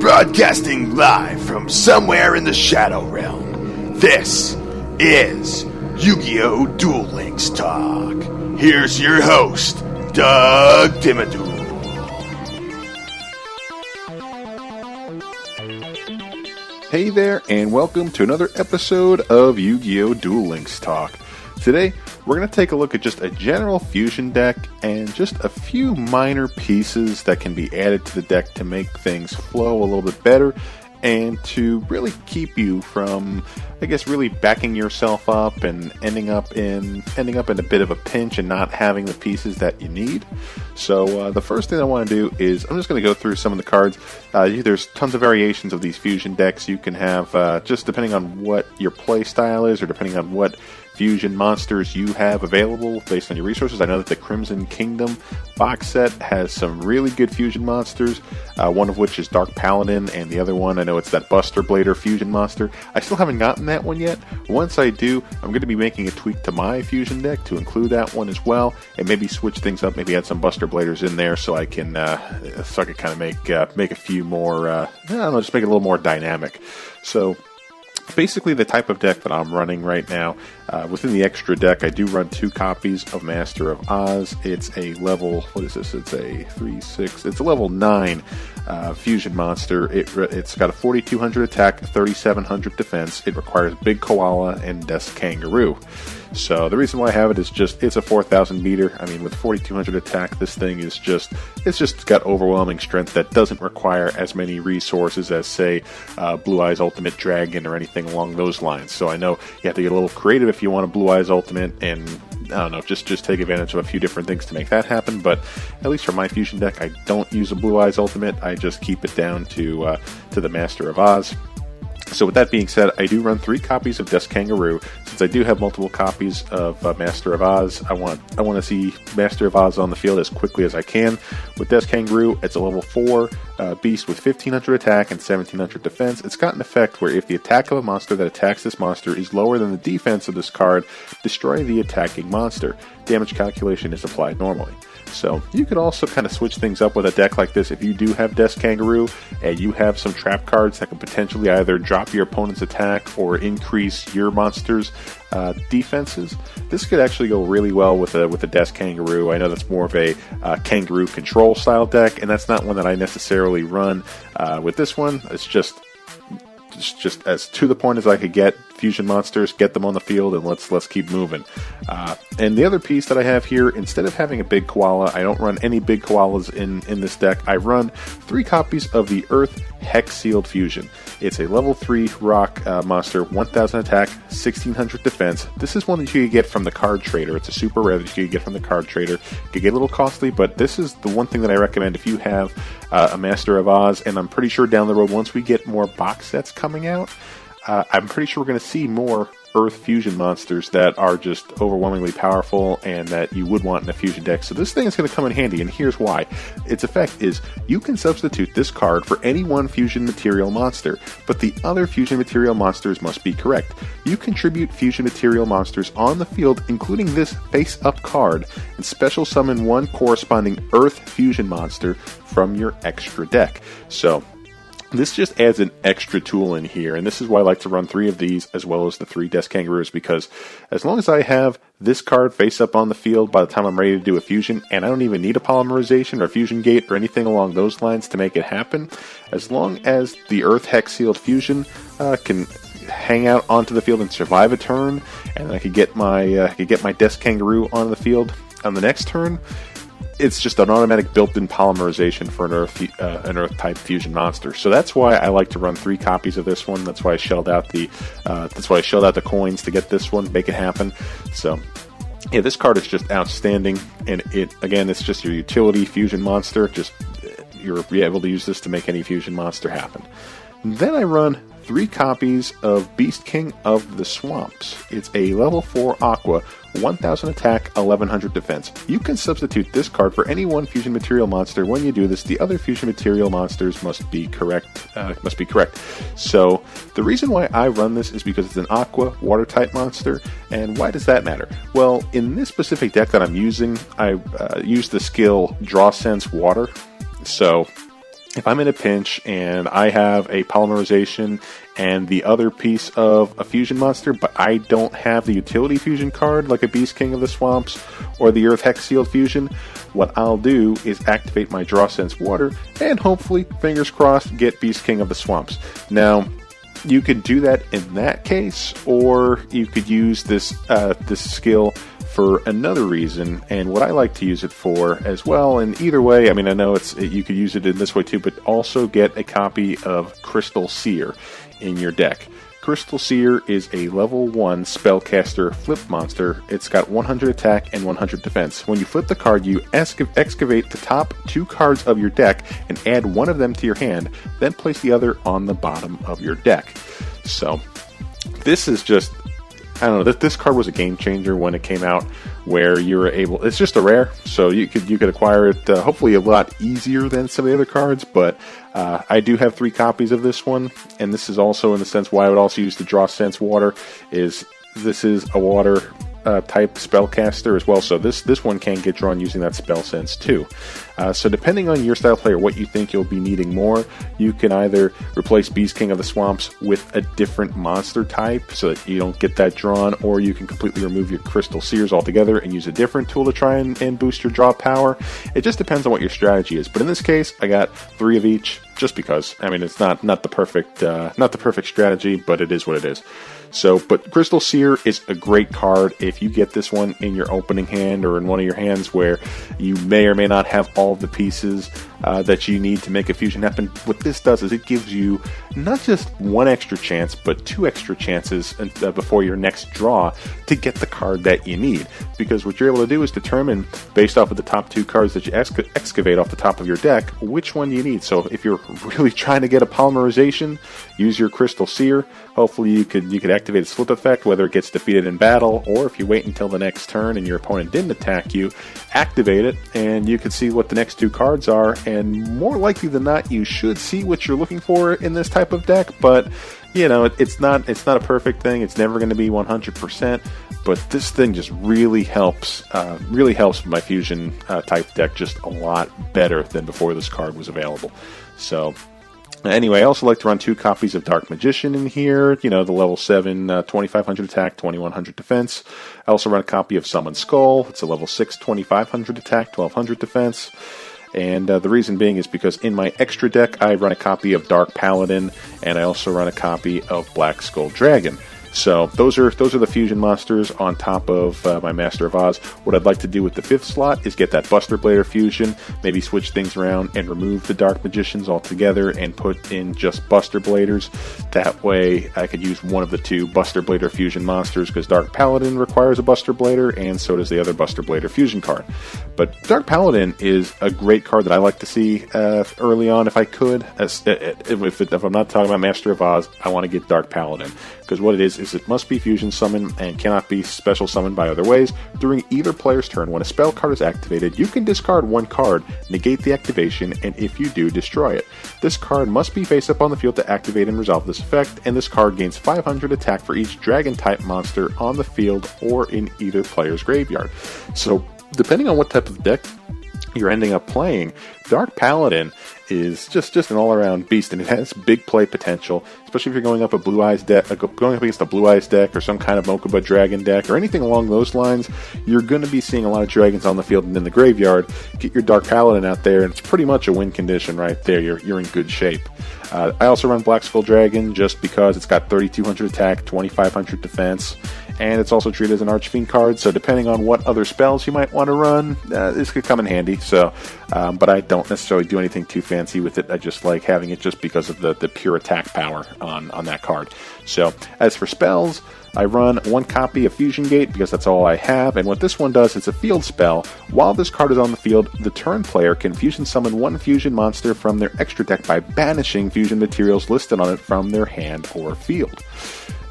Broadcasting live from somewhere in the Shadow Realm, this is YuGiOh Duel Links Talk. Here's your host, Doug Dimmaduel. Hey there, and welcome to another episode of YuGiOh Duel Links Talk. Today, we're going to take a look at just a general fusion deck and just a few minor pieces that can be added to the deck to make things flow a little bit better and to really keep you from, really backing yourself up and ending up in a bit of a pinch and not having the pieces that you need. So the first thing I want to do is I'm just going to go through some of the cards. There's tons of variations of these fusion decks. You can have, just depending on what your play style is or depending on what fusion monsters you have available based on your resources. I know that the Crimson Kingdom box set has some really good fusion monsters, one of which is Dark Paladin, and the other one, I know it's that Buster Blader fusion monster. I still haven't gotten that one yet. Once I do, I'm going to be making a tweak to my fusion deck to include that one as well, and maybe switch things up, maybe add some Buster Bladers in there so I can kind of make a few more, just make it a little more dynamic. So basically the type of deck that I'm running right now, within the extra deck, I do run 2 copies of Master of Oz. It's a level, it's a level 9 fusion monster. It's got a 4,200 attack, 3,700 defense. It requires Big Koala and Death Kangaroo. So the reason why I have it is it's a 4,000 meter. I mean, with 4,200 attack, this thing is it's just got overwhelming strength that doesn't require as many resources as, say, Blue Eyes Ultimate Dragon or anything along those lines. So I know you have to get a little creative if you want a Blue Eyes Ultimate, and I don't know, just take advantage of a few different things to make that happen. But at least for my fusion deck, I don't use a Blue Eyes Ultimate. I just keep it down to the Master of Oz. So with that being said, I do run 3 copies of Death Kangaroo. Since I do have multiple copies of Master of Oz, I want to see Master of Oz on the field as quickly as I can. With Death Kangaroo, it's a level 4 beast with 1,500 attack and 1,700 defense. It's got an effect where if the attack of a monster that attacks this monster is lower than the defense of this card, destroy the attacking monster. Damage calculation is applied normally. So you could also kind of switch things up with a deck like this if you do have Death Kangaroo and you have some trap cards that can potentially either drop your opponent's attack or increase your monster's defenses. This could actually go really well with a Death Kangaroo. I know that's more of a Kangaroo control style deck, and that's not one that I necessarily run. With this one, it's just as to the point as I could get fusion monsters, get them on the field, and let's keep moving. And the other piece that I have here, instead of having a Big Koala, I don't run any Big Koalas in this deck. I run 3 copies of the Earth Hex Sealed Fusion. It's a level 3 rock monster, 1,000 attack, 1,600 defense. This is one that you could get from the card trader. It's a super rare that you could get from the card trader. It could get a little costly, but this is the one thing that I recommend if you have a Master of Oz, and I'm pretty sure down the road, once we get more box sets coming out, I'm pretty sure we're going to see more Earth fusion monsters that are just overwhelmingly powerful and that you would want in a fusion deck. So this thing is going to come in handy, and here's why. Its effect is you can substitute this card for any one fusion material monster, but the other fusion material monsters must be correct. You contribute fusion material monsters on the field, including this face-up card, and special summon one corresponding Earth fusion monster from your extra deck. So this just adds an extra tool in here, and this is why I like to run 3 of these as well as the 3 Death Kangaroos, because as long as I have this card face up on the field by the time I'm ready to do a fusion, and I don't even need a polymerization or a fusion gate or anything along those lines to make it happen, as long as the Earth Hex Sealed Fusion can hang out onto the field and survive a turn, and I could get my Death Kangaroo onto the field on the next turn, it's just an automatic built-in polymerization for an Earth-type fusion monster. So that's why I like to run 3 copies of this one. That's why I shelled out the coins to get this one, make it happen. So yeah, this card is just outstanding, and it's just your utility fusion monster. Just you're able to use this to make any fusion monster happen. And then I run 3 copies of Beast King of the Swamps. It's a level 4 Aqua, 1,000 attack, 1,100 defense. You can substitute this card for any one fusion material monster. When you do this, the other fusion material monsters must be correct. So the reason why I run this is because it's an Aqua water type monster. And why does that matter? Well, in this specific deck that I'm using, I use the skill Draw Sense Water. So if I'm in a pinch and I have a polymerization and the other piece of a fusion monster, but I don't have the utility fusion card like a Beast King of the Swamps or the Earth Hex Sealed fusion, what I'll do is activate my Draw Sense Water and hopefully, fingers crossed, get Beast King of the Swamps. Now, you could do that in that case, or you could use this skill for another reason, and what I like to use it for as well. And either way, I mean, I know you could use it in this way too, but also get a copy of Crystal Seer in your deck. Crystal Seer is a level 1 spellcaster flip monster. It's got 100 attack and 100 defense. When you flip the card, you excavate the top 2 cards of your deck and add one of them to your hand, then place the other on the bottom of your deck. So, this is just, I don't know, this card was a game changer when it came out, where you were able, it's just a rare, so you could acquire it hopefully a lot easier than some of the other cards, but I do have 3 copies of this one, and this is also in the sense why I would also use the Draw Sense Water, is this is a water type spellcaster as well, so this one can get drawn using that spell sense too. So depending on your style of play or what you think you'll be needing more, you can either replace Beast King of the Swamps with a different monster type so that you don't get that drawn, or you can completely remove your Crystal Seers altogether and use a different tool to try and boost your draw power. It just depends on what your strategy is, but in this case I got 3 of each just because. I mean, it's not the perfect strategy, but it is what it is. So, but Crystal Seer is a great card if you get this one in your opening hand or in one of your hands where you may or may not have all of the pieces that you need to make a fusion happen. What this does is it gives you not just 1 extra chance, but 2 extra chances before your next draw to get the card that you need. Because what you're able to do is determine, based off of the top 2 cards that you excavate off the top of your deck, which one you need. So if you're really trying to get a polymerization, use your Crystal Seer. Hopefully you could activate a slip effect, whether it gets defeated in battle, or if you wait until the next turn and your opponent didn't attack you, activate it, and you can see what the next 2 cards are, and more likely than not, you should see what you're looking for in this type of deck, but, you know, it's not a perfect thing, it's never going to be 100%, but this thing just really helps my fusion type deck just a lot better than before this card was available. So, anyway, I also like to run 2 copies of Dark Magician in here, you know, the level 7, 2500 attack, 2100 defense. I also run a copy of Summon Skull. It's a level 6, 2500 attack, 1200 defense. And the reason being is because in my extra deck, I run a copy of Dark Paladin, and I also run a copy of Black Skull Dragon. So those are the fusion monsters on top of my Master of Oz. What I'd like to do with the 5th slot is get that Buster Blader fusion, maybe switch things around and remove the Dark Magicians altogether and put in just Buster Bladers. That way I could use one of the 2 Buster Blader fusion monsters, because Dark Paladin requires a Buster Blader, and so does the other Buster Blader fusion card. But Dark Paladin is a great card that I like to see early on if I could. If I'm not talking about Master of Oz, I want to get Dark Paladin, because what it is it must be fusion summoned and cannot be special summoned by other ways. During either player's turn, when a spell card is activated, you can discard 1 card, negate the activation, and if you do, destroy it. This card must be face up on the field to activate and resolve this effect, and this card gains 500 attack for each dragon-type monster on the field or in either player's graveyard. So, depending on what type of deck you're ending up playing, Dark Paladin is just an all-around beast, and it has big play potential, especially if you're going up a Blue Eyes deck, going up against a Blue Eyes deck or some kind of Mokuba Dragon deck or anything along those lines. You're going to be seeing a lot of dragons on the field and in the graveyard. Get your Dark Paladin out there, and it's pretty much a win condition right there. You're in good shape. I also run Black Skull Dragon just because it's got 3200 attack, 2500 defense, and it's also treated as an Archfiend card, so depending on what other spells you might want to run, this could come in handy. So, but I don't necessarily do anything too fancy with it. I just like having it just because of the pure attack power on that card. So, as for spells, I run 1 copy of Fusion Gate because that's all I have, and what this one does, it's a field spell. While this card is on the field, the turn player can fusion summon 1 fusion monster from their extra deck by banishing fusion materials listed on it from their hand or field.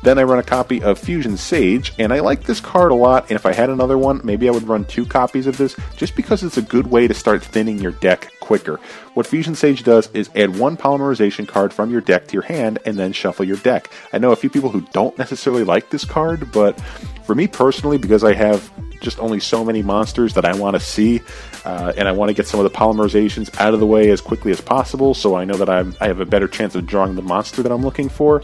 Then I run a copy of Fusion Sage, and I like this card a lot, and if I had another one, maybe I would run 2 copies of this, just because it's a good way to start thinning your deck quicker. What Fusion Sage does is add 1 polymerization card from your deck to your hand, and then shuffle your deck. I know a few people who don't necessarily like this card, but for me personally, because I have just only so many monsters that I want to see, and I want to get some of the polymerizations out of the way as quickly as possible, so I know that I have a better chance of drawing the monster that I'm looking for.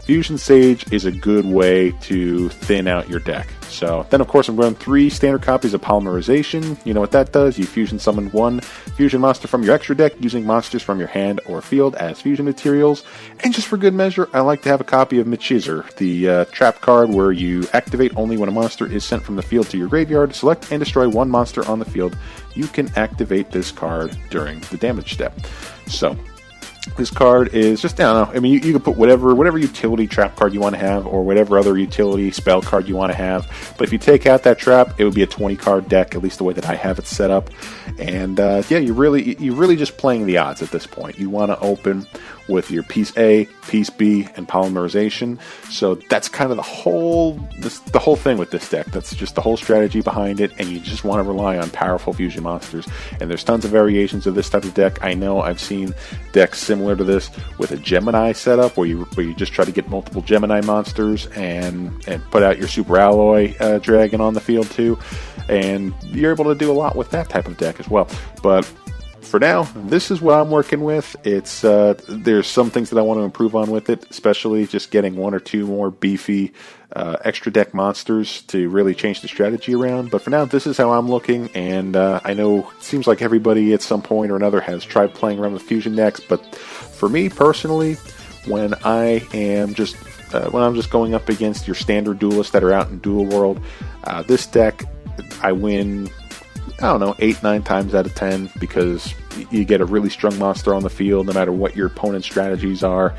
Fusion Sage is a good way to thin out your deck. So then, of course, I'm running 3 standard copies of Polymerization. You know what that does? You fusion summon 1 fusion monster from your extra deck using monsters from your hand or field as fusion materials. And just for good measure, I like to have a copy of Michizer, the trap card where you activate only when a monster is sent from the field to your graveyard. Select and destroy 1 monster on the field. You can activate this card during the damage step. So this card is just, I don't know, I mean, you can put whatever utility trap card you want to have, or whatever other utility spell card you want to have. But if you take out that trap, it would be a 20-card deck, at least the way that I have it set up. And yeah, you're really just playing the odds at this point. You want to open with your piece A, piece B, and Polymerization. So that's kind of the whole thing with this deck. That's just the whole strategy behind it, and you just want to rely on powerful fusion monsters. And there's tons of variations of this type of deck. I know I've seen decks similar to this with a Gemini setup, where you just try to get multiple Gemini monsters and put out your Super Alloy Dragon on the field too, and you're able to do a lot with that type of deck as well. But for now, this is what I'm working with. It's there's some things that I want to improve on with it, especially just getting 1 or 2 more beefy extra deck monsters to really change the strategy around. But for now, this is how I'm looking, and I know it seems like everybody at some point or another has tried playing around with fusion decks, but for me personally, when I'm just going up against your standard duelists that are out in Duel World, this deck, I win, I don't know, 8-9 times out of 10, because you get a really strong monster on the field no matter what your opponent's strategies are.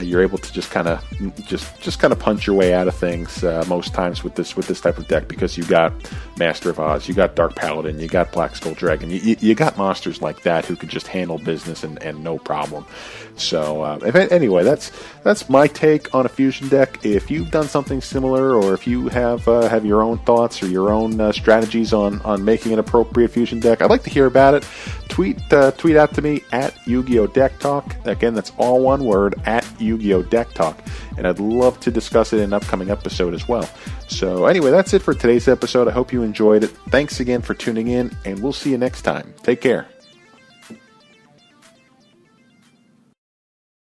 You're able to just kind of punch your way out of things most times with this type of deck, because you got Master of Oz, you got Dark Paladin, you got Black Skull Dragon, you got monsters like that who can just handle business and no problem. So anyway, that's my take on a fusion deck. If you've done something similar, or if you have your own thoughts or your own strategies on making an appropriate fusion deck, I'd like to hear about it. Tweet out to me at YuGiOh Deck Talk. Again, that's all one word, at YuGiOh Deck Talk. And I'd love to discuss it in an upcoming episode as well. So anyway, that's it for today's episode. I hope you enjoyed it. Thanks again for tuning in, and we'll see you next time. Take care.